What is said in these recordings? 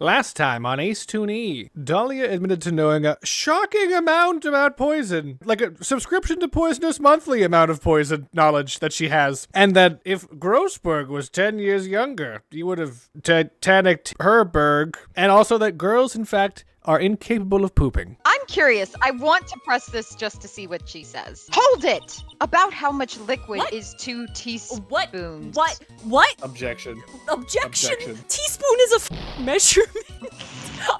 Last time on Ace Tooney, Dahlia admitted to knowing a shocking amount about poison, like a subscription to Poisonous Monthly amount of poison knowledge that she has, and that if Grossberg was 10 years younger, he would have Titanicked her berg, and also that girls, in fact, are incapable of pooping. I'm curious. I want to press this just to see what she says. Hold it! About how much liquid is 2 teaspoons. What? Objection. Objection? Teaspoon is a measurement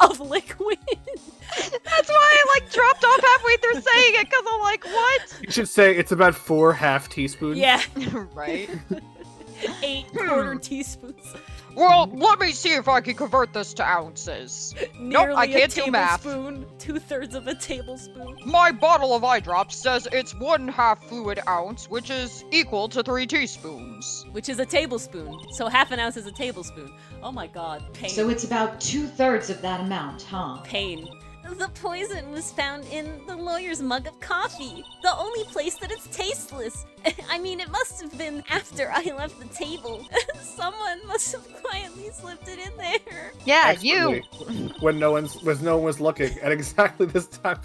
of liquid. That's why I dropped off halfway through saying it, because I'm like, what? You should say it's about 4 half teaspoons. Yeah. Right? 8 quarter teaspoons. Well, let me see if I can convert this to ounces. Nearly I can't a do math. tablespoon. 2/3 of a tablespoon. My bottle of eye drops says it's 1/2 fluid ounce, which is equal to 3 teaspoons. Which is a tablespoon. So half an ounce is a tablespoon. Oh my god. Pain. So it's about 2/3 of that amount, huh? Pain. The poison was found in the lawyer's mug of coffee. The only place that it's tasteless. I mean, it must have been after I left the table. Someone must have quietly slipped it in there. Yeah, Expertly, when no one was looking at exactly this time.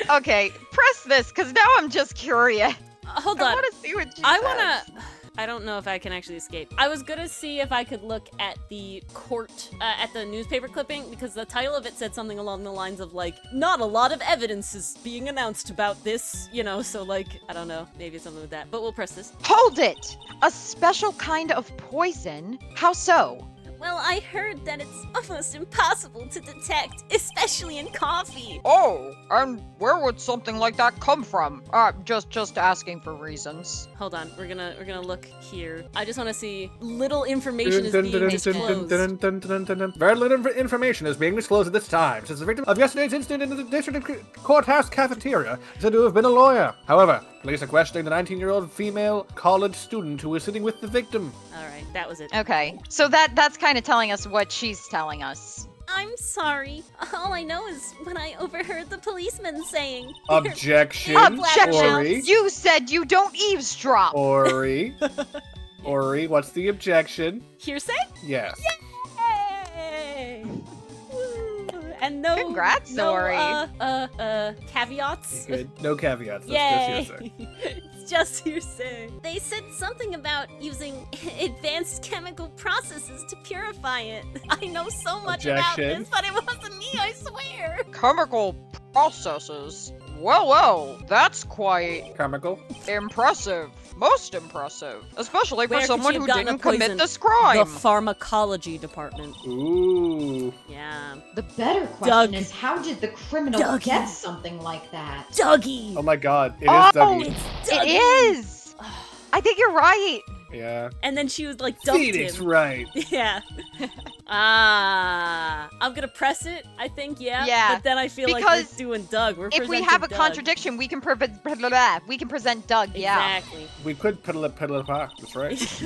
Okay, press this, because now I'm just curious. Hold I on. want to see what she says. I don't know if I can actually escape. I was gonna see if I could look at the court, at the newspaper clipping, because the title of it said something along the lines of, not a lot of evidence is being announced about this, so, I don't know, maybe it's something with that, but we'll press this. Hold it! A special kind of poison? How so? Well, I heard that it's almost impossible to detect, especially in coffee. Oh, and where would something like that come from? Just asking for reasons. Hold on, we're gonna look here. I just want to see little information is being disclosed. Very little information is being disclosed at this time, since the victim of yesterday's incident in the district courthouse cafeteria is said to have been a lawyer. However, police are questioning the 19-year-old female college student who was sitting with the victim. All right, that was it. Okay, so that's kind of telling us what she's telling us. I'm sorry. All I know is what I overheard the policeman saying. Objection. Ori. You said you don't eavesdrop. Ori. Ori, what's the objection? Hearsay? Yes. Yay! Woo. And no, Congrats, no, Ori. Caveats. Good. No caveats. That's Yay! just hearsay. It's just hearsay. They said something about using advanced chemical processes to purify it. I know so much about Objection. this, but it wasn't me, I swear. Chemical processes. Well, that's quite Chemical. impressive. Most impressive. Especially for Where could someone she have who gotten didn't the poison? commit this crime. The pharmacology department. Ooh. Yeah. The better question is, how did the criminal Dougie. get something like that? Dougie! Oh my god. It is Oh, Dougie. It's It Dougie! is. I think you're right. Yeah. And then she was dumped Phoenix, him. right. Yeah. I'm gonna press it, I think, yeah. Yeah, But then I feel like because we're doing Doug. We're If we presenting have a Doug. contradiction, we can present Doug, yeah. Exactly. We could piddle it apart. That's right.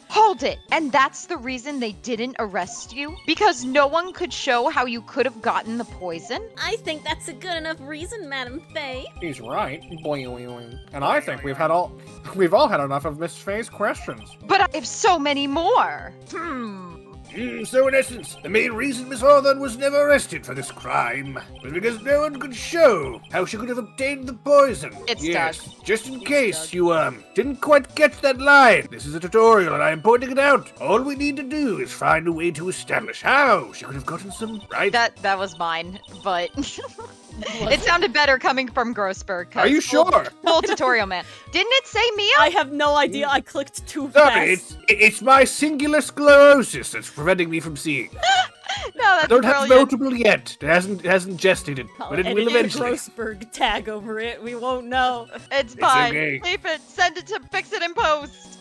Hold it! And that's the reason they didn't arrest you? Because no one could show how you could have gotten the poison? I think that's a good enough reason, Madam Faye. He's right. And I think we've all had enough of Miss Faye's questions. But I have so many more. So in essence, the main reason Miss Hawthorne was never arrested for this crime was because no one could show how she could have obtained the poison. It's yes, Doug. just in case you didn't quite catch that line. This is a tutorial and I am pointing it out. All we need to do is find a way to establish how she could have gotten some right. That was mine, but it sounded better coming from Grossberg. 'cause Are you sure? Full tutorial, man. Didn't it say Mia? I have no idea. I clicked too Sorry, fast. it's my singular sclerosis that's preventing me from seeing. No, that's I don't have brilliant. notable yet. It hasn't gestated, but it will Edit a eventually. Grossberg tag over it. We won't know. It's fine. okay. Leave it. Send it to fix it in post.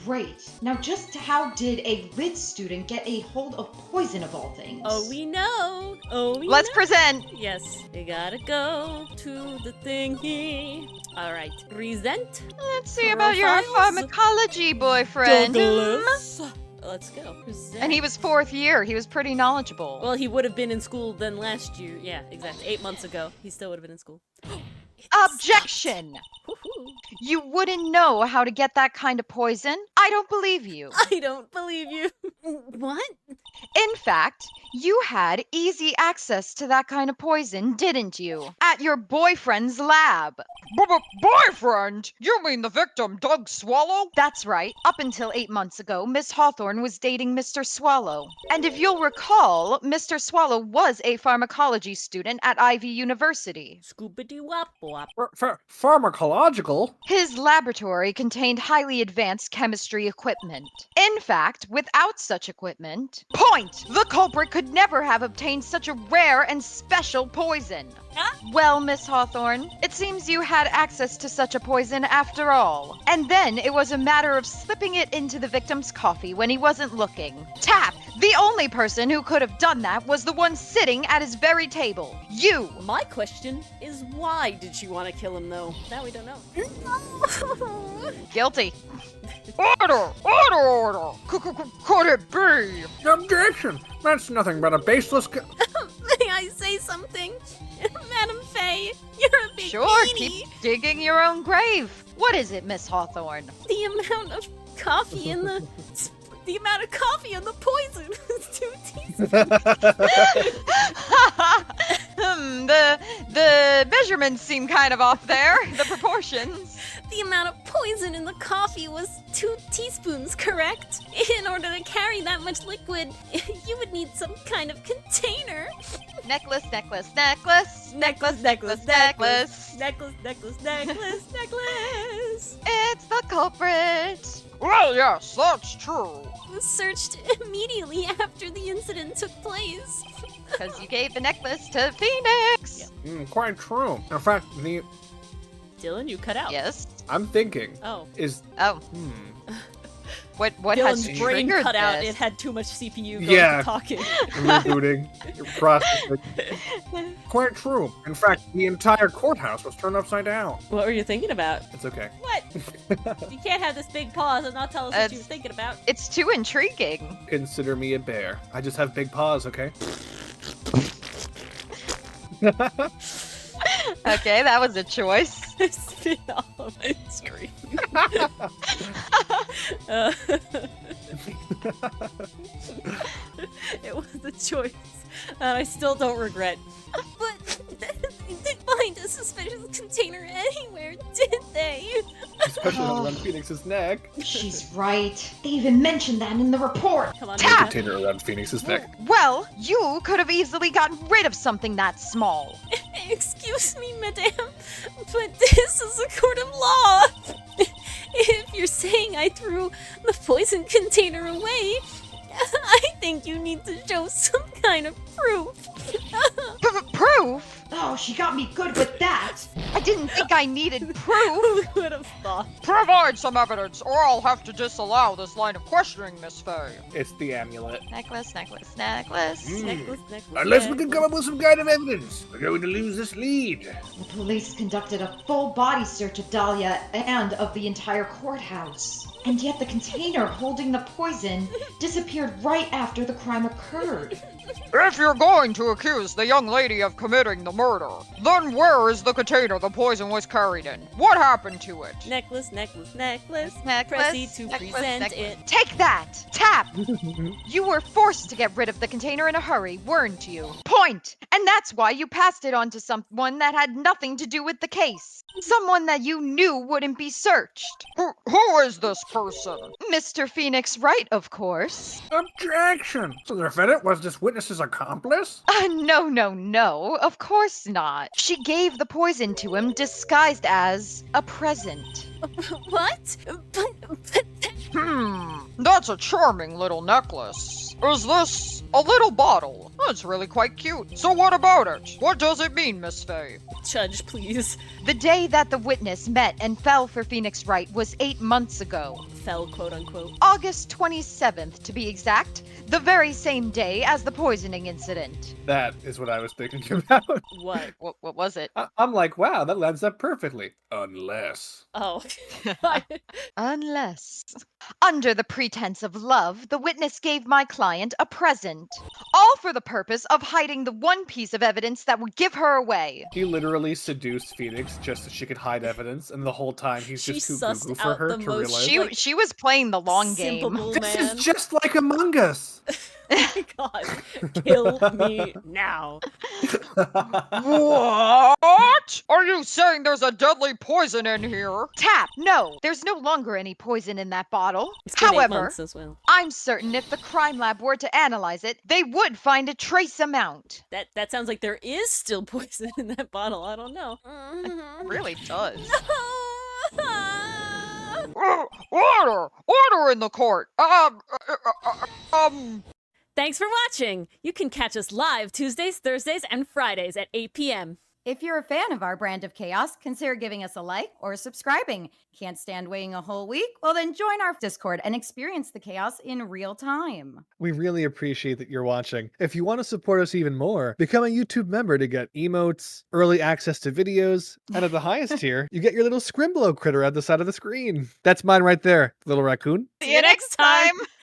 Great. Now, just how did a lit student get a hold of poison of all things? Oh, we know. Oh, we Let's know. present. Yes, we gotta go to the thingy. All right, present. Let's see about your Profiles? pharmacology boyfriend. Douglas. Let's go. Present. And he was 4th year. He was pretty knowledgeable. Well, he would have been in school then last year. Yeah, exactly. 8 months ago, he still would have been in school. Objection! Woohoo. You wouldn't know how to get that kind of poison? I don't believe you. I don't believe you. What? In fact, you had easy access to that kind of poison, didn't you? At your boyfriend's lab. Boyfriend? You mean the victim, Doug Swallow? That's right. Up until 8 months ago, Miss Hawthorne was dating Mr. Swallow. And if you'll recall, Mr. Swallow was a pharmacology student at Ivy University. Scoopity wop wop. Pharmacological? His laboratory contained highly advanced chemistry equipment. In fact, without such equipment, point! The culprit could never have obtained such a rare and special poison. Huh? Well, Miss Hawthorne, it seems you had access to such a poison after all. And then it was a matter of slipping it into the victim's coffee when he wasn't looking. Tap! The only person who could have done that was the one sitting at his very table. You! My question is, why did she want to kill him, though? That we don't know. Guilty. Order! Could it be? Objection! That's nothing but a baseless... May I say something? Madam Faye, you're a big Sure, meanie. keep digging your own grave. What is it, Miss Hawthorne? The amount of coffee in the... The amount of coffee in the poison was 2 teaspoons. The measurements seem kind of off there. The proportions. The amount of poison in the coffee was 2 teaspoons, correct? In order to carry that much liquid, you would need some kind of container. Necklace. Necklace, necklace, necklace. Necklace, necklace, necklace, necklace. It's the culprit. Well, yes, that's true. Was searched immediately after the incident took place. Because you gave the necklace to Phoenix. Quite true. In fact, Dylan, you cut out. Yes. I'm thinking, Oh. Oh. What Dylan's has brain triggered cut out. this? It had too much CPU going Yeah. to talking. rebooting, processing. Quite true. In fact, the entire courthouse was turned upside down. What were you thinking about? It's okay. What? You can't have this big pause and not tell us what you were thinking about. It's too intriguing. Consider me a bear. I just have big paws, okay? Okay, that was a choice. Spit off of my screen. It was a choice, and I still don't regret. But they didn't find a suspicious container anywhere, did they? Especially around Phoenix's neck. She's right. They even mentioned that in the report. Come on, Tap! Nina. Container around Phoenix's neck. Well, you could have easily gotten rid of something that small. Excuse me, madame, but this is a court of law. If you're saying I threw the poison container away, I think you need to show some kind of proof. Proof? Oh, she got me good with that. I didn't think I needed proof. Who would have thought? Provide some evidence, or I'll have to disallow this line of questioning, Miss Faye. It's the amulet. Necklace. Necklace, necklace. Unless we can come up with some kind of evidence, we're going to lose this lead. The police conducted a full body search of Dahlia and of the entire courthouse. And yet the container holding the poison disappeared right after the crime occurred. If you're going to accuse the young lady of committing the murder, then where is the container the poison was carried in? What happened to it? Necklace, necklace, necklace. Necklace, Proceed to necklace, present necklace. it. Take that! Tap! You were forced to get rid of the container in a hurry, weren't you? Point! And that's why you passed it on to someone that had nothing to do with the case. Someone that you knew wouldn't be searched. Who is this person? Mr. Phoenix Wright, of course. Objection! So the defendant was this witness's accomplice? No, of course not. She gave the poison to him disguised as a present. What? That's a charming little necklace. Is this a little bottle? It's really quite cute. So what about it? What does it mean, Miss Faye? Judge, please. The day that the witness met and fell for Phoenix Wright was 8 months ago. fell, quote unquote. August 27th, to be exact, the very same day as the poisoning incident. That is what I was thinking about. What? What was it? I'm like, wow, that lines up perfectly. Unless. Oh. Unless. Under the pretense of love, the witness gave my client a present, all for the purpose of hiding the one piece of evidence that would give her away. He literally seduced Phoenix just so she could hide evidence, and the whole time he's She just too sussed goo for out her the to most realize. She, like, she was playing the long game. Simpable This man. is just like Among Us. God, kill me now. What? Are you saying there's a deadly poison in here? Tap, no, there's no longer any poison in that bottle. It's been 8 However, months as well. I'm certain if the crime lab were to analyze it, they would find a trace amount. That sounds like there is still poison in that bottle. I don't know. Really does. No. Order! Order in the court! Thanks for watching. You can catch us live Tuesdays, Thursdays, and Fridays at 8 p.m. If you're a fan of our brand of chaos, consider giving us a like or subscribing. Can't stand waiting a whole week? Well, then join our Discord and experience the chaos in real time. We really appreciate that you're watching. If you want to support us even more, become a YouTube member to get emotes, early access to videos, and at the highest tier, you get your little Scrimblow critter at the side of the screen. That's mine right there, little raccoon. See you next time!